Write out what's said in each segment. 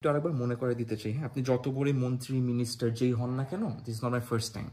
একটু আরেকবার মনে করে দিতে চাই, হ্যাঁ, আপনি যত বড় মন্ত্রী মিনিস্টার যেই হন না কেন, this is not my first time.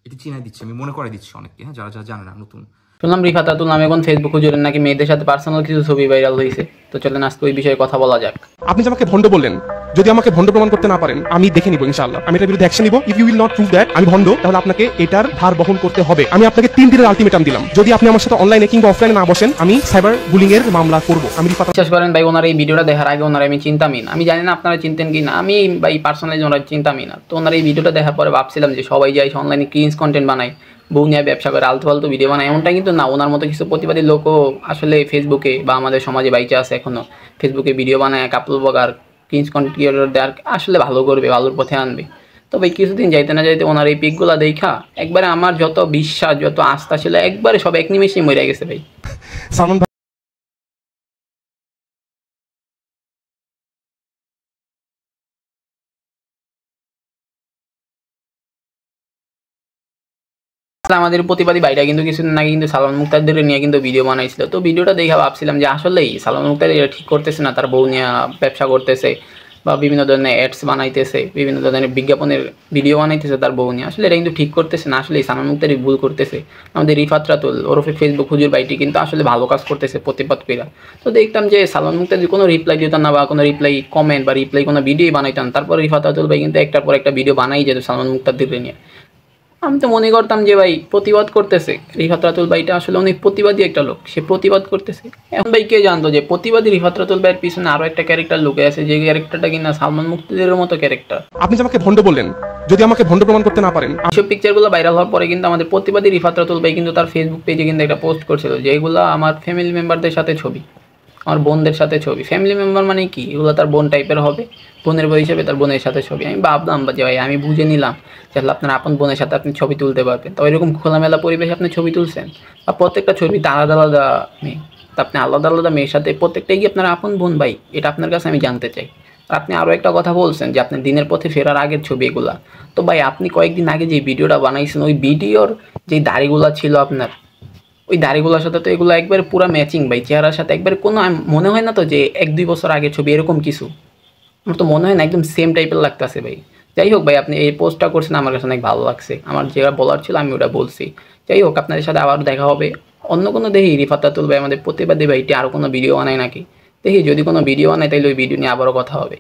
এটা চিনাই দিচ্ছি, আমি মনে করে দিচ্ছি অনেককে, হ্যাঁ, যারা যারা জানে না নতুন। শুনলাম রিফাতাতুল নামে এখন ফেসবুক হুজুরের নাকি মেয়েদের সাথে পার্সোনাল কিছু ছবি ভাইরাল হয়েছে। তো চলেন আজকে ওই বিষয়ে কথা বলা যাক। আপনি যে আমাকে ভণ্ড বললেন, যদি আমাকে ভণ্ড প্রমাণ করতে না পারেন আমি দেখে নিব ইনশাআল্লাহ, আমি এটার বিরুদ্ধে অ্যাকশন নিব। If you will not prove that আমি ভণ্ড, তাহলে আপনাকে এটার ভার বহন করতে হবে। আমি আপনাকে 3 দিনের আলটিমেটাম দিলাম, যদি আপনি আমার সাথে অনলাইনে কিংবা অফলাইনে না বসেন আমি সাইবার বুলিং এর মামলা করব। আমি বিশ্বাস করেন ভাই, ওনার এই ভিডিওটা দেখার আগে ওনার আমি চিন্তামই না, আমি জানি না আপনারা চিনতেন কি না, আমি ভাই পার্সোনালি ওনার চিন্তামই না। তো ওনার এই ভিডিওটা দেখার পরে ভাবছিলাম যে সবাই যাই অনলাইনে ক্রিঞ্জ কন্টেন্ট বানায়, বউ নিয়ে ব্যবসা করে, আলতু ফালতু ভিডিও বানায়, এমনটা কিন্তু না। ওনার মতো কিছু প্রতিবাদী লোকও আসলে ফেসবুকে বা আমাদের সমাজে বাইচে আছে এখনও, ফেসবুকে ভিডিও বানায় কাপল ব্লগার ক্রিঞ্জ কন্টেন্ট ক্রিয়েটরদের আসলে ভালো করবে, ভালোর পথে আনবে। তো ভাই কিছুদিন যাইতে না যাইতে ওনার এই পিকগুলা দেখা একবারে আমার যত বিশ্বাস যত আস্থা ছিল একবারে সব এক নিমেষেই মরে গেছে ভাই। সালমান আমাদের প্রতিবাদী ভাইরা কিন্তু কিছুদিন আগে কিন্তু সালমান মুক্তারদের নিয়ে কিন্তু ভিডিও বানাইছিল। তো ভিডিওটা দেখে ভাবছিলাম যে আসলেই সালমান মুক্তার এটা ঠিক করতেছে না, তার বউ নিয়ে ব্যবসা করতেছে বা বিভিন্ন ধরনের অ্যাডস বানাইতেছে, বিভিন্ন ধরনের বিজ্ঞাপনের ভিডিও বানাইতেছে তার বউ নিয়ে, আসলে এটা কিন্তু ঠিক করতেছে না। আসলে সালমান মুক্তারই ভুল করতেছে। আমাদের রিফাত রাতুল ওরফে ফেসবুক হুজুর ভাইটি কিন্তু আসলে ভালো কাজ করতেছে প্রতিবাদ কইরা। তো দেখতাম যে সালমান মুক্তার কোনো রিপ্লাই দিত না বা কোনো রিপ্লাই কমেন্ট বা রিপ্লাই কোনো ভিডিও বানাইতাম, তারপর রিফাত রাতুল ভাই কিন্তু একটার পর একটা ভিডিও বানাই যেত সালমান মুক্তারদের নিয়ে। আমি তো মনে করতাম যে ভাই প্রতিবাদ করতেছে, রিফাত রাতুল ভাইটা আসলে অনেক প্রতিবাদী একটা লোক, সে প্রতিবাদ করতেছে। এখন ভাই কে জানতো যে প্রতিবাদী রিফাত রাতুল ভাইয়ের পিছনে আরো একটা ক্যারেক্টার লুকে আছে, যে ক্যারেক্টারটা কিনা সালমান মুক্তাদিরের মতো ক্যারেক্টার। আপনি যে আমাকে ভণ্ড বললেন, যদি আমাকে ভণ্ড প্রমাণ করতে না পারেন। এইসব পিকচারগুলো ভাইরাল হওয়ার পরে কিন্তু আমাদের প্রতিবাদী রিফাত রাতুল ভাই কিন্তু তার ফেসবুক পেজে কিন্তু একটা পোস্ট করছিল যেগুলো আমার ফ্যামিলি মেম্বারদের সাথে ছবি, আমার বোনদের সাথে ছবি। ফ্যামিলি মেম্বার মানে কি, এগুলো তার বোন টাইপের হবে, বোনের বই হিসেবে তার বোনের সাথে ছবি। আমি ভাবলাম যে ভাই আমি বুঝে নিলাম যে আপনার আপন বোনের সাথে আপনি ছবি তুলতে পারবেন, তো এরকম খোলামেলা পরিবেশে আপনি ছবি তুলছেন বা প্রত্যেকটা ছবিতে আলাদা আলাদা মেয়ে, তো আপনি আলাদা আলাদা মেয়ের সাথে প্রত্যেকটাই কি আপনার আপন বোন ভাই, এটা আপনার কাছে আমি জানতে চাই। আর আপনি আরও একটা কথা বলছেন যে আপনি দিনের পথে ফেরার আগের ছবি এগুলা। তো ভাই আপনি কয়েকদিন আগে যে ভিডিওটা বানাইছেন ওই ভিডিওর যে দাড়িগুলা ছিল আপনার, ওই দাড়িগুলোর সাথে তো এগুলো একবারে পুরো ম্যাচিং ভাই, চেহারার সাথে একবারে কোনো মনে হয় না তো যে 1-2 বছর আগের ছবি এরকম কিছু, আমার তো মনে হয় না, একদম সেম টাইপের লাগতেছে ভাই। যাই হোক ভাই, আপনি এই পোস্টটা করছেন আমার কাছে অনেক ভালো লাগছে, আমার যেটা বলার ছিল আমি ওটা বলছি। যাই হোক, আপনাদের সাথে আবার দেখা হবে অন্য কোনো, দেখি রিফাত রাতুল ভাই আমাদের প্রতিবাদী ভাইটি আরও কোনো ভিডিও বানায় নাকি, দেখি যদি কোনো ভিডিও বানায় তাহলে ওই ভিডিও নিয়ে আবারও কথা হবে।